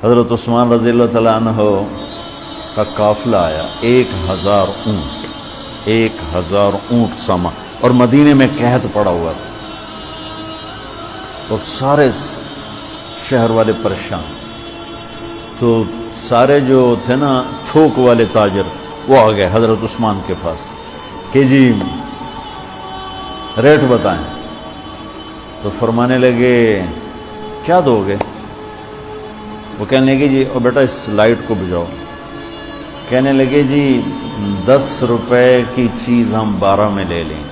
حضرت عثمان رضی اللہ تعالیٰ عنہ کا قافلہ آیا، 1000 اونٹ، 1000 اونٹ سامان، اور مدینے میں قحط پڑا ہوا تھا، اور سارے شہر والے پریشان. تو سارے جو تھے نا تھوک والے تاجر، وہ آ گئے حضرت عثمان کے پاس کہ جی ریٹ بتائیں. تو فرمانے لگے کیا دو گے؟ وہ کہنے لگے جی اور بیٹا اس لائٹ کو بجھاؤ. کہنے لگے جی 10 روپے کی چیز ہم 12 میں لے لیں.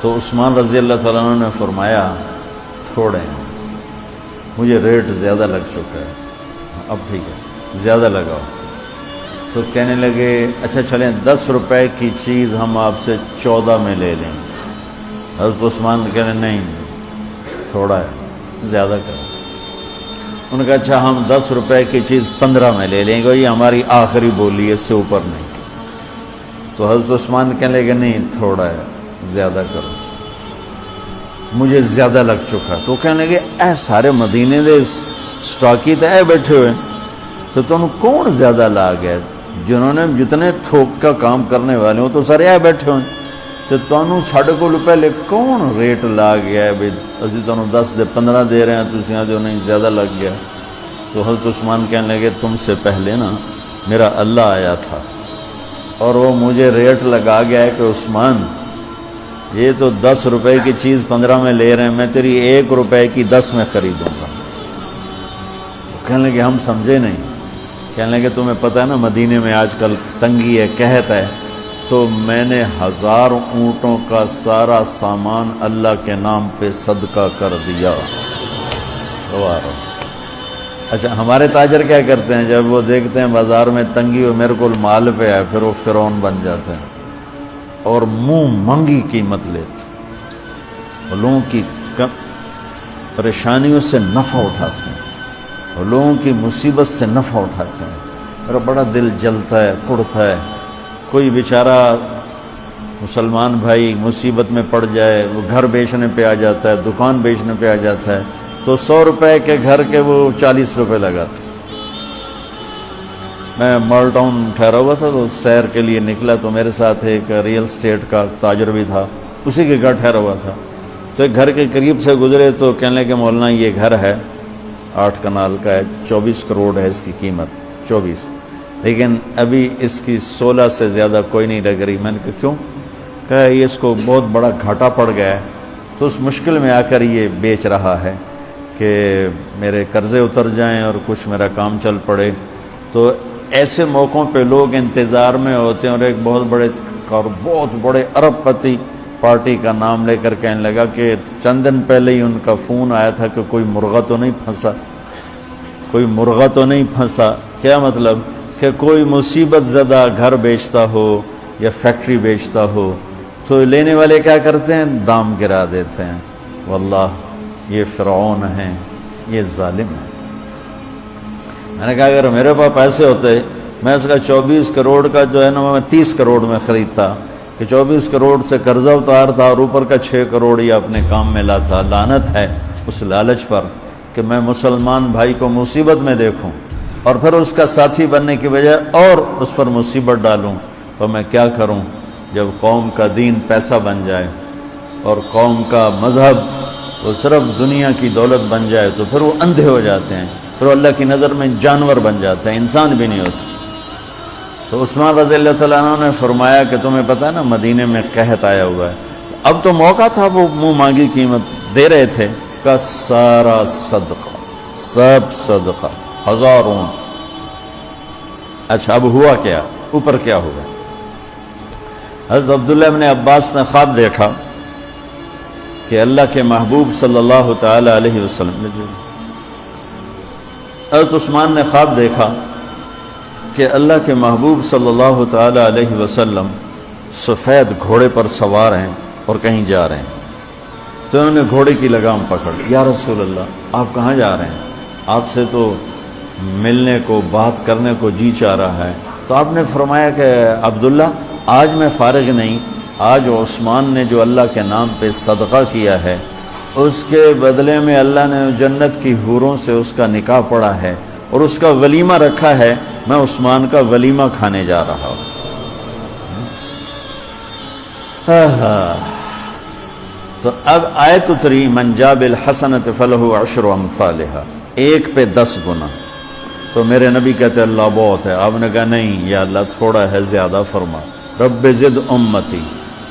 تو عثمان رضی اللہ تعالیٰ عنہ نے فرمایا تھوڑے ہیں، مجھے ریٹ زیادہ لگ چکا ہے، اب ٹھیک ہے زیادہ لگاؤ. تو کہنے لگے اچھا چلیں 10 روپے کی چیز ہم آپ سے 14 میں لے لیں. حضرت عثمان کہنے نہیں تھوڑا ہے زیادہ کرو. انہوں نے کہا اچھا ہم 10 روپے کی چیز 15 میں لے لیں گے، یہ ہماری آخری بولی ہے، اس سے اوپر نہیں. تو حضرت عثمان کہنے لگے نہیں تھوڑا ہے زیادہ کرو، مجھے زیادہ لگ چکا. تو کہنے لگے اے سارے مدینے دے سٹاکی تے اے بیٹھے ہوئے، تو تمہیں کون زیادہ لا گیا؟ جنہوں نے جتنے تھوک کا کام کرنے والے ہوں تو سارے اے بیٹھے ہوئے، تو تمہیں ساڑھے کو پہلے کون ریٹ لا گیا ہے بھائی اسی تمہیں 10 دے 15 دے رہے ہیں، تسی جو نہیں زیادہ لگ گیا. تو حضرت عثمان کہنے لگے تم سے پہلے نا میرا اللہ آیا تھا اور وہ مجھے ریٹ لگا گیا ہے کہ عثمان یہ تو 10 روپے کی چیز 15 میں لے رہے ہیں، میں تیری 1 روپے کی 10 میں خریدوں گا. کہنے لگے ہم سمجھے نہیں. کہنے لگے تمہیں پتہ ہے نا مدینے میں آج کل تنگی ہے، قحط ہے، تو میں نے 1000 اونٹوں کا سارا سامان اللہ کے نام پہ صدقہ کر دیا. اچھا ہمارے تاجر کیا کرتے ہیں؟ جب وہ دیکھتے ہیں بازار میں تنگی ہو میرے کو مال پہ ہے، پھر وہ فرعون بن جاتے ہیں اور منہ منگی قیمت لیتے ہیں، لوگوں کی پریشانیوں سے نفع اٹھاتے ہیں، اور لوگوں کی مصیبت سے نفع اٹھاتے ہیں. میرا بڑا دل جلتا ہے، کڑتا ہے. کوئی بیچارہ مسلمان بھائی مصیبت میں پڑ جائے، وہ گھر بیچنے پہ آ جاتا ہے، دکان بیچنے پہ آ جاتا ہے، تو 100 روپے کے گھر کے وہ 40 روپے لگاتے. میں مال ٹاؤن ٹھہرا ہوا تھا تو سیر کے لیے نکلا، تو میرے ساتھ ایک ریئل اسٹیٹ کا تاجر بھی تھا، اسی کے گھر ٹھہرا ہوا تھا. تو ایک گھر کے قریب سے گزرے تو کہنے لگے مولانا یہ گھر ہے 8 کنال کا ہے، 24 کروڑ ہے اس کی قیمت، 24، لیکن ابھی اس کی 16 سے زیادہ کوئی نہیں لگ رہی. میں نے کہا کیوں؟ کہا یہ اس کو بہت بڑا گھاٹا پڑ گیا ہے، تو اس مشکل میں آ کر یہ بیچ رہا ہے کہ میرے قرضے اتر جائیں اور کچھ میرا کام چل پڑے. تو ایسے موقعوں پہ لوگ انتظار میں ہوتے ہیں، اور ایک بہت بڑے ارب پتی پارٹی کا نام لے کر کہنے لگا کہ چند دن پہلے ہی ان کا فون آیا تھا کہ کوئی مرغہ تو نہیں پھنسا، کوئی مرغہ تو نہیں پھنسا. کیا مطلب؟ کہ کوئی مصیبت زدہ گھر بیچتا ہو یا فیکٹری بیچتا ہو تو لینے والے کیا کرتے ہیں؟ دام گرا دیتے ہیں. واللہ یہ فرعون ہیں، یہ ظالم ہیں. میں نے کہا اگر میرے پاس پیسے ہوتے میں اس کا 24 کروڑ کا جو ہے نا میں 30 کروڑ میں خریدتا، کہ 24 کروڑ سے قرضہ اتارتا اور اوپر کا 6 کروڑ ہی اپنے کام میں لاتا. لعنت ہے اس لالچ پر کہ میں مسلمان بھائی کو مصیبت میں دیکھوں اور پھر اس کا ساتھی بننے کی بجائے اور اس پر مصیبت ڈالوں. تو میں کیا کروں جب قوم کا دین پیسہ بن جائے اور قوم کا مذہب وہ صرف دنیا کی دولت بن جائے تو پھر وہ اندھے ہو جاتے ہیں، پھر وہ اللہ کی نظر میں جانور بن جاتے ہیں، انسان بھی نہیں ہوتے. تو عثمان رضی اللہ تعالیٰ عنہ نے فرمایا کہ تمہیں پتہ ہے نا مدینے میں قحط آیا ہوا ہے، اب تو موقع تھا، وہ منہ مانگی قیمت دے رہے تھے. کا سارا صدقہ، سب صدقہ، 1000 اونٹ. اچھا اب ہوا کیا؟ اوپر کیا ہوا؟ حضرت عبداللہ ابن عباس نے خواب دیکھا کہ اللہ کے محبوب صلی اللہ تعالی علیہ وسلم، حضرت عثمان نے خواب دیکھا کہ اللہ کے محبوب صلی اللہ تعالی علیہ وسلم سفید گھوڑے پر سوار ہیں اور کہیں جا رہے ہیں. تو انہوں نے گھوڑے کی لگام پکڑ لی. یا رسول اللہ آپ کہاں جا رہے ہیں؟ آپ سے تو ملنے کو بات کرنے کو جی چاہ رہا ہے. تو آپ نے فرمایا کہ عبداللہ آج میں فارغ نہیں، آج عثمان نے جو اللہ کے نام پہ صدقہ کیا ہے اس کے بدلے میں اللہ نے جنت کی حوروں سے اس کا نکاح پڑا ہے اور اس کا ولیمہ رکھا ہے، میں عثمان کا ولیمہ کھانے جا رہا ہوں۔ تو اب آیت اتری من جاء بالحسنۃ فلہ عشر امثالھا، 1 پہ 10 گنا۔ تو میرے نبی کہتے اللہ بہت ہے، آپ نے کہا نہیں یا اللہ تھوڑا ہے، زیادہ فرما، رب زد امتی۔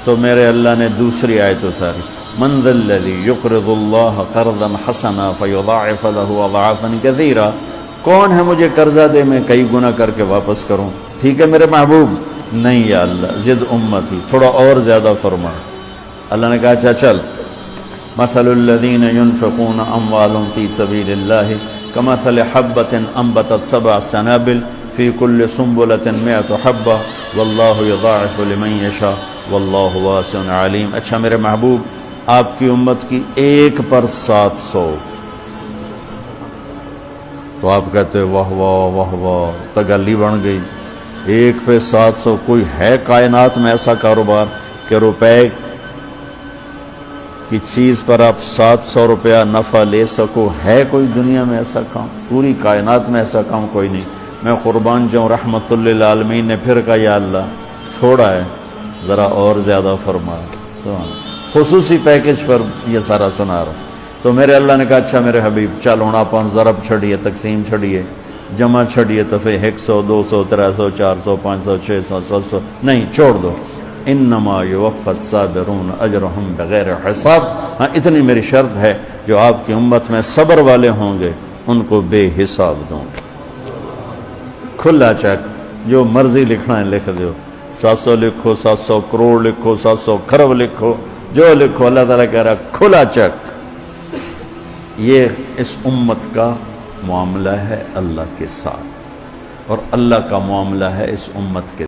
تو میرے اللہ نے دوسری آیت اتاری من ذا الذی یقرض اللہ قرضا حسنا فیضاعف له اضعافا کثیرا، کون ہے مجھے قرضہ دے میں کئی گنا کر کے واپس کروں؟ ٹھیک ہے میرے محبوب، نہیں یا اللہ زد امتی، تھوڑا اور زیادہ فرما۔ اللہ نے کہا اچھا چل، مثل الذین ينفقون اموالهم فی سبیل اللہ کمثل حبۃ انبتت 7 سنابل فی کل سنبلۃ 100 حبہ واللہ یضاعف لمن یشاء واللہ واسع علیم۔ اچھا میرے محبوب، آپ کی امت کی 1 پر 700، تو آپ کہتے واہ واہ واہ واہ، تگلی بن گئی، 1 پہ 700۔ کوئی ہے کائنات میں ایسا کاروبار کہ روپے کی چیز پر آپ 700 روپیہ نفع لے سکو؟ ہے کوئی دنیا میں ایسا کام؟ پوری کائنات میں ایسا کام کوئی نہیں۔ میں قربان جاؤں، رحمت للعالمین نے پھر کہا یا اللہ تھوڑا ہے، ذرا اور زیادہ فرما۔ تو خصوصی پیکج پر یہ سارا سنا رہا ہوں۔ تو میرے اللہ نے کہا اچھا میرے حبیب چل ہوں آپ ضرب چھڑیے، تقسیم چھڑیے، جمع چھڑیے، تو پھر 100 200 300 400 500 600 700 نہیں، چھوڑ دو، انما یوفی الصابرون اجرہم بغیر حساب۔ ہاں اتنی میری شرط ہے، جو آپ کی امت میں صبر والے ہوں گے ان کو بے حساب دوں گے۔ کھلا چیک، جو مرضی لکھنا ہے لکھ دو، 700 لکھو، 700 کروڑ لکھو، 700 کھرب لکھو، جو لکھو، اللہ تعالیٰ کہہ رہا کھلا چیک۔ یہ اس امت کا معاملہ ہے اللہ کے ساتھ، اور اللہ کا معاملہ ہے اس امت کے